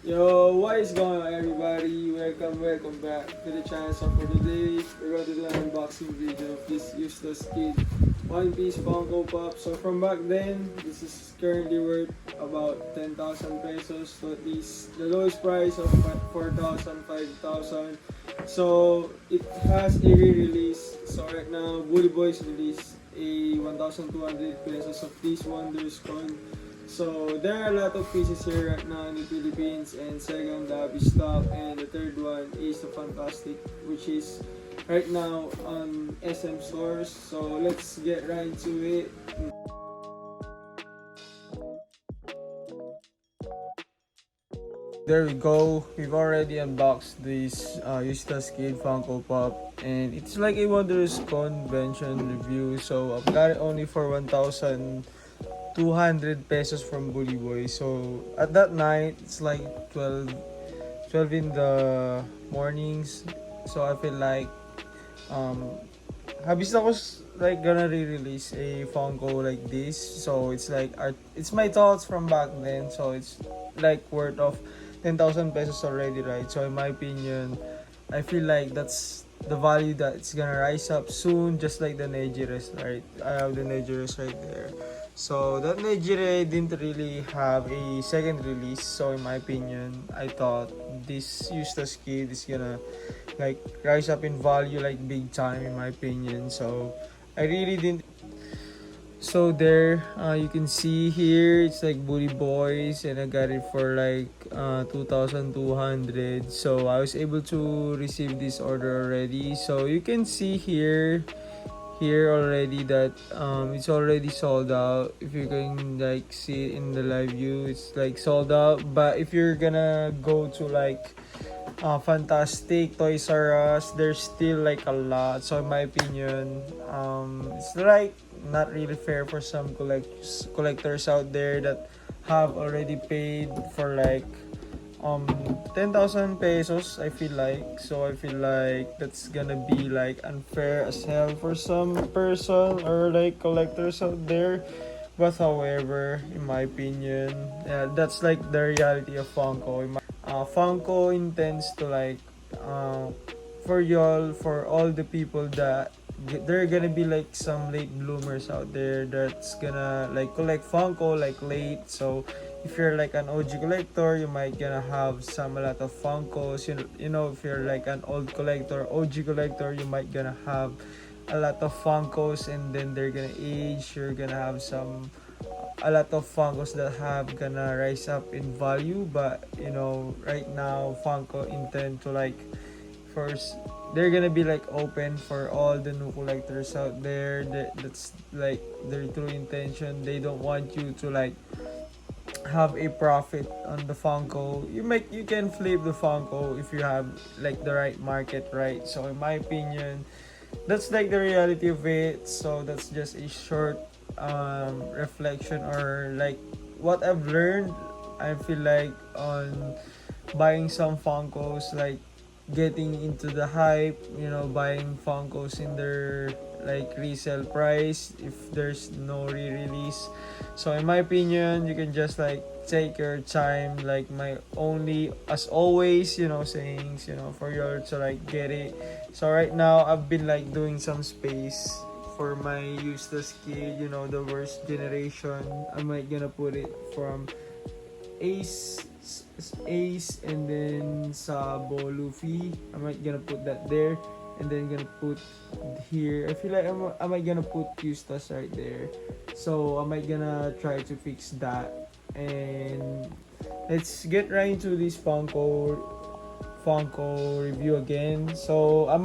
Yo, what is going on everybody? Welcome back to the channel. So for today, we're going to do an unboxing video of this EUSTASS Kid One Piece Funko Pop. So from back then, this is currently worth about 10,000 pesos. So at least the lowest price of 4,000, 5,000. So it has a re-release. So right now, Bully Boys released a 1,200 pesos of this Wonders coin. So there are a lot of pieces here right now in the Philippines, and second the stock, and the third one is the Fantastic, which is right now on SM stores. So let's get right into it. There we go. We've already unboxed this EUSTASS Kid Funko Pop, and it's like a Wondrous convention review. So I've got it only for 1,200 pesos from Bully Boy. So at that night, it's like 12 in the mornings. So I feel like habis na was like gonna re-release a Funko like this. So it's like it's my thoughts from back then. So it's like worth of 10,000 pesos already, right? So in my opinion, I feel like that's the value that it's gonna rise up soon, just like the Nejiris, right? I have the Nejiris right there. So that Nejire didn't really have a second release. So in my opinion, I thought this EUSTASS Kid is gonna like rise up in value like big time in my opinion. So I really didn't. So there, you can see here, it's like Bully Boys, and I got it for like 2,200. So I was able to receive this order already. So you can see here already that it's already sold out. If you can like see it in the live view, it's like sold out. But if you're gonna go to like Fantastic, Toys R Us, there's still like a lot. So in my opinion, it's like not really fair for some collectors out there that have already paid for like 10,000 pesos. I feel like, so I feel like that's gonna be like unfair as hell for some person or like collectors out there. But however, in my opinion, that's like the reality of Funko. Funko intends to like for y'all, for all the people that there are gonna be like some late bloomers out there that's gonna like collect Funko like late. So if you're like an OG collector, you might gonna have a lot of Funkos. You know, if you're like an old collector, OG collector, you might gonna have a lot of Funkos, and then they're gonna age. You're gonna have a lot of Funkos that have gonna rise up in value. But you know, right now Funko intend to like first, they're gonna be like open for all the new collectors out there. That's like their true intention. They don't want you to like have a profit on the Funko. You can flip the Funko if you have like the right market, right? So in my opinion, that's like the reality of it. So that's just a short reflection, or like what I've learned. I feel like on buying some Funkos, like getting into the hype, you know, buying Funkos in their like resale price if there's no re-release. So in my opinion, you can just like take your time, like my only as always, you know, sayings, you know, for you to like get it. So right now I've been like doing some space for my EUSTASS Kid, you know, the worst generation. I might gonna put it from Ace Ace, and then Sabo Luffy. I might gonna put that there, and then gonna put here. I feel like I might gonna put EUSTASS right there. So I might gonna try to fix that, and let's get right into this Funko review again. So I've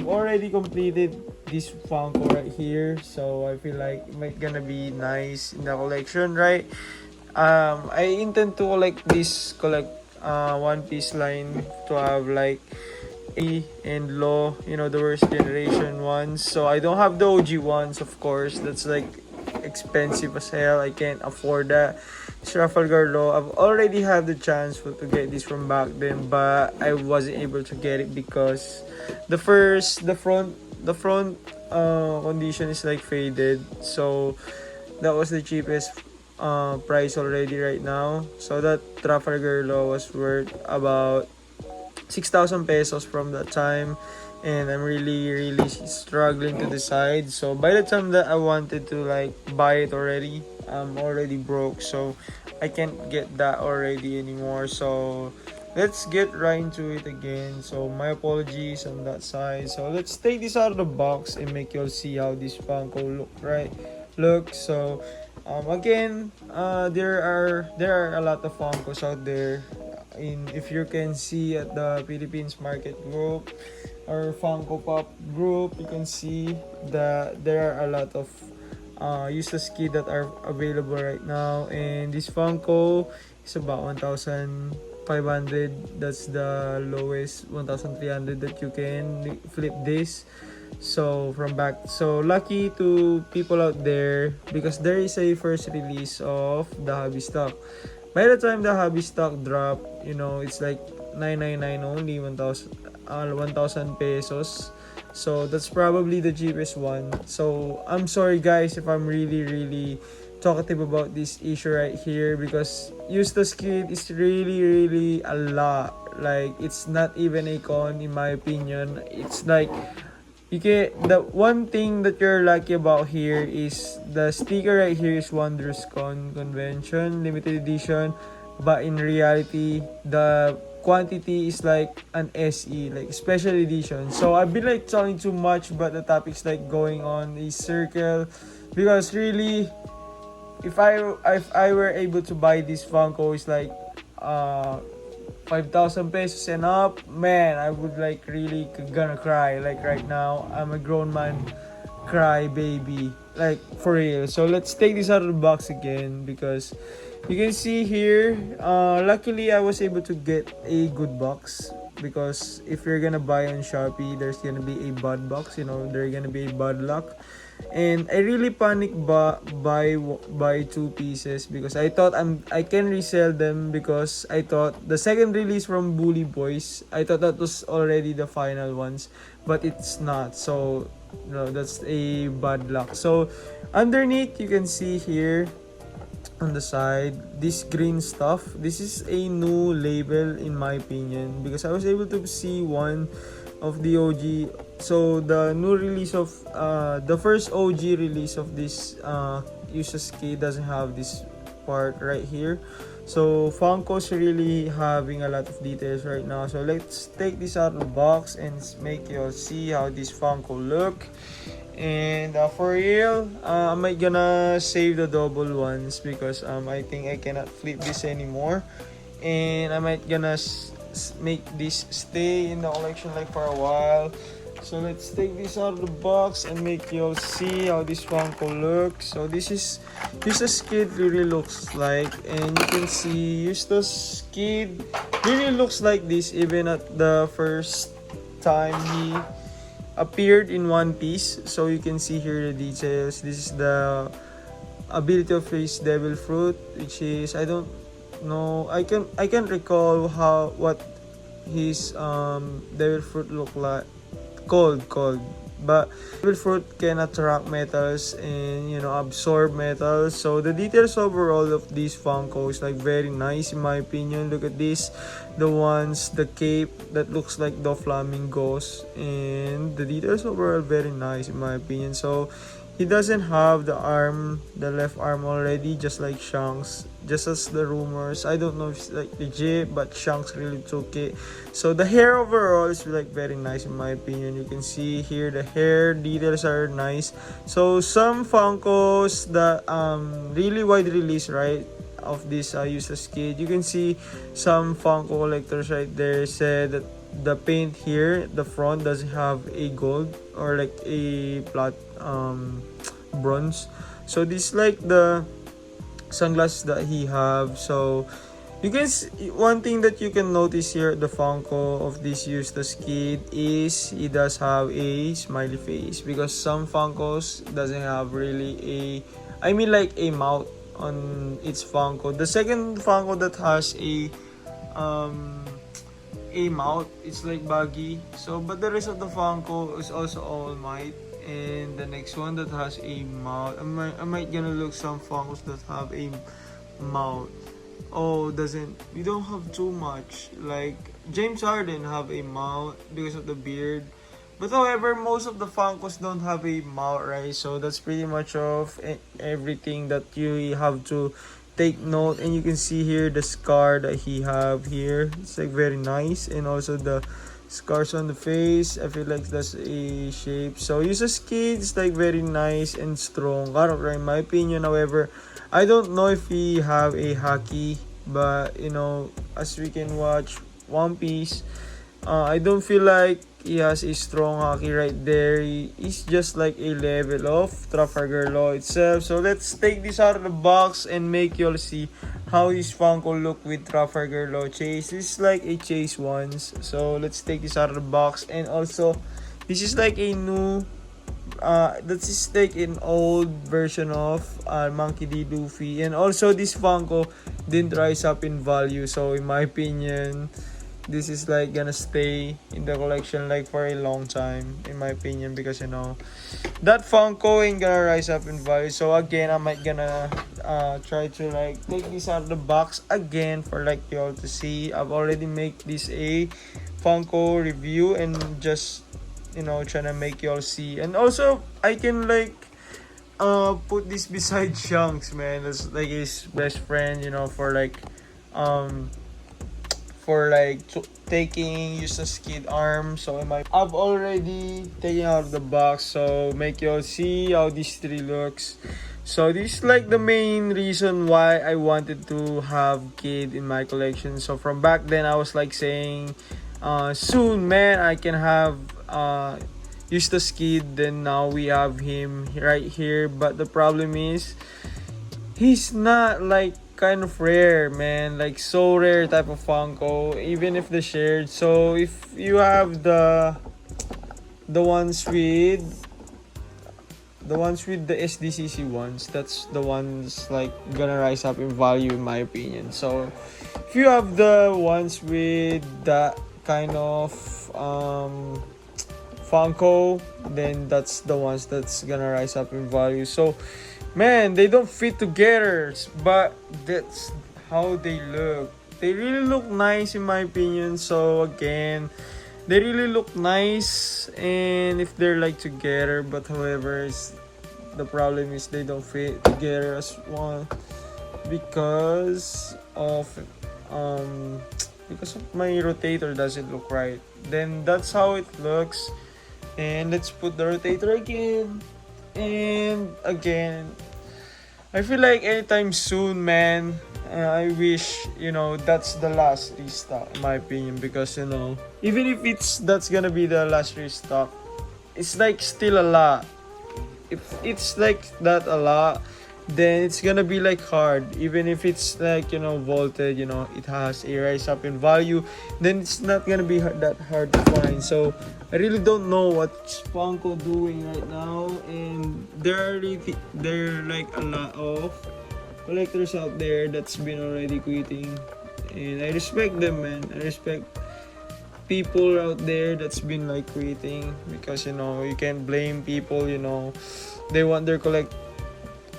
already completed this Funko right here. So I feel like it might gonna be nice in the collection, right? I intend to collect One Piece line to have like A and Law, you know, the worst generation ones. So I don't have the OG ones, of course. That's like expensive as hell. I can't afford that. It's Trafalgar Law. I've already had the chance to get this from back then, but I wasn't able to get it because the front condition is like faded. So that was the cheapest price already right now. So that Trafalgar Law was worth about 6,000 pesos from that time, and I'm really struggling to decide. So by the time that I wanted to like buy it already, I'm already broke, so I can't get that already anymore. So let's get right into it again. So my apologies on that side. So let's take this out of the box and make you all see how this Funko look. So again, there are a lot of Funkos out there. If you can see at the Philippines Market Group or Funko Pop Group, you can see that there are a lot of useless kit that are available right now, and this Funko is about 1,500. That's the lowest, 1,300 that you can flip this. So from back, so lucky to people out there because there is a first release of the hobby stock. By the time the hobby stock drop, it's like 999 only, 1,000 pesos. So that's probably the cheapest one. So I'm sorry guys if I'm really talkative about this issue right here, because EUSTASS kit is really a lot. Like, it's not even a con in my opinion. It's like the one thing that you're lucky about here is the sticker right here is Wondrous Convention limited edition, but in reality the quantity is like an SE, like special edition. So I've been like talking too much, but the topic's like going on a circle, because really if I were able to buy this Funko, it's like 5,000 pesos and up, man, I would like really gonna cry. Like right now, I'm a grown man, cry baby, like for real. So let's take this out of the box again, because you can see here, luckily I was able to get a good box, because if you're gonna buy on Shopee, there's gonna be a bad box, there's gonna be a bad luck. And I really panicked buy two pieces, because I thought I can resell them, because I thought the second release from Bully Boys, I thought that was already the final ones, but it's not. So that's a bad luck. So underneath you can see here on the side, this green stuff, this is a new label in my opinion, because I was able to see one of the OG. So the new release of the first OG release of this EUSTASS kit doesn't have this part right here. So Funko's really having a lot of details right now. So let's take this out of the box and make you all see how this Funko look. And for real, am I gonna save the double ones, because I think I cannot flip this anymore, and I might gonna make this stay in the collection like for a while. So let's take this out of the box and make you all see how this Funko looks. So this is EUSTASS kid really looks like, and you can see EUSTASS kid really looks like this even at the first time he appeared in One Piece. So you can see here the details. This is the ability of his devil fruit, which is, I don't know, I can't recall what his devil fruit look like. Cold, but devil fruit can attract metals and absorb metals. So the details overall of this Funko is like very nice in my opinion. Look at this, the cape that looks like the flamingos, and the details overall very nice in my opinion. So he doesn't have the left arm already, just like Shanks, just as the rumors. I don't know if it's like legit, but Shanks really took it. So the hair overall is like very nice in my opinion. You can see here the hair details are nice. So some Funkos that really wide release, right, of this EUSTASS kit, you can see some Funko collectors right there said that the paint here, the front doesn't have a gold or like a plat bronze. So this is like the sunglasses that he have. So you can see, one thing that you can notice here at the Funko of this EUSTASS kid is he does have a smiley face, because some Funkos doesn't have really like a mouth on its Funko. The second Funko that has a mouth, it's like baggy. So but the rest of the Funko is also all white, And the next one that has a mouth. I might gonna look some Funkos that have a mouth. Oh, doesn't we don't have too much. Like James Harden have a mouth because of the beard. But however, most of the Funkos don't have a mouth, right? So that's pretty much of everything that you have to take note. And you can see here the scar that he have here. It's like very nice, and also the scars on the face. I feel like that's a shape. So EUSTASS Kid's like very nice and strong character in my opinion. However, I don't know if he have a haki, but you know, as we can watch One Piece, I don't feel like he has a strong haki right there. He's just like a level of Trafalgar Law itself. So let's take this out of the box and make y'all see how his Funko look with Trafalgar Law chase. This is like a chase once. So let's take this out of the box. And also, this is like a new that's just like an old version of Monkey D. Luffy. And also this Funko didn't rise up in value. So in my opinion, this is like gonna stay in the collection like for a long time, in my opinion, because you know that Funko ain't gonna rise up in value. So again, I might gonna try to like take this out of the box again for like y'all to see. I've already made this a Funko review and just, you know, trying to make y'all see. And also I can like put this beside Shanks, man. That's like his best friend, you know, for like taking EUSTASS Kid arm. So I've already taken out of the box, so make y'all see how this tree looks. So this is like the main reason why I wanted to have Kid in my collection. So from back then I was like saying soon, man, I can have EUSTASS Kid. Then now we have him right here, but the problem is he's not like kind of rare, man, like so rare type of Funko, even if the shared. So if you have the ones with the SDCC ones, that's the ones like gonna rise up in value in my opinion. So if you have the ones with that kind of Funko, then that's the ones that's gonna rise up in value. So man, they don't fit together, but that's how they look. They really look nice in my opinion. So again, they really look nice, and if they're like together, but however, the problem is they don't fit together as one because of my rotator doesn't look right. Then that's how it looks. And let's put the rotator again. And again, I feel like anytime soon, man, I wish, you know, that's the last restock in my opinion, because you know, even if that's gonna be the last restock, it's like still a lot. If it's like that a lot, then it's gonna be like hard. Even if it's like, you know, vaulted, you know, it has a rise up in value, then it's not gonna be that hard to find. So I really don't know what's Funko doing right now, and there are like a lot of collectors out there that's been already quitting, and I respect them, man. I respect people out there that's been like quitting, because you know, you can't blame people. You know, they want their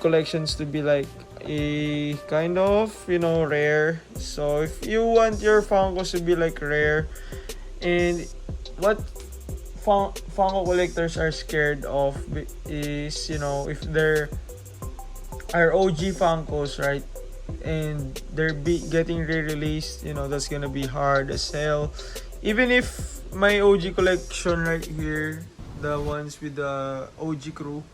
collections to be like a kind of, you know, rare. So if you want your Funkos to be like rare, and what Funko collectors are scared of is, you know, if there are OG Funkos, right, and they're getting re-released, you know, that's gonna be hard as hell. Even if my OG collection right here, the ones with the OG crew,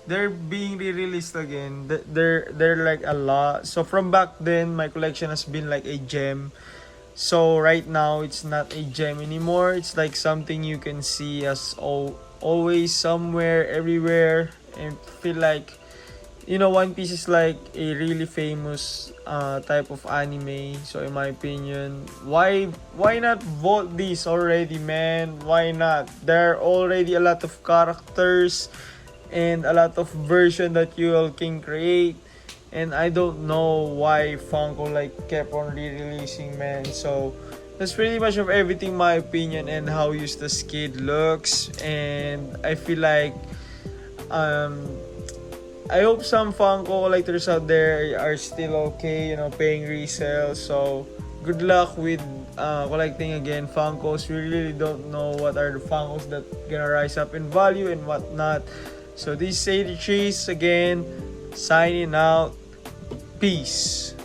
they're being re-released again. They're like a lot. So from back then, my collection has been like a gem. So right now, it's not a gem anymore. It's like something you can see as always, somewhere, everywhere, and feel like, you know, One Piece is like a really famous type of anime. So in my opinion, why not vault this already, man? Why not? There are already a lot of characters and a lot of version that you all can create, and I don't know why Funko like kept on re-releasing, man. So that's pretty much of everything, my opinion, and how Eustass Kid looks. And I feel like um I hope some Funko collectors out there are still okay, paying resale. So good luck with collecting again Funkos. We really don't know what are the Funkos that gonna rise up in value and what not. So this is 83s again, signing out. Peace.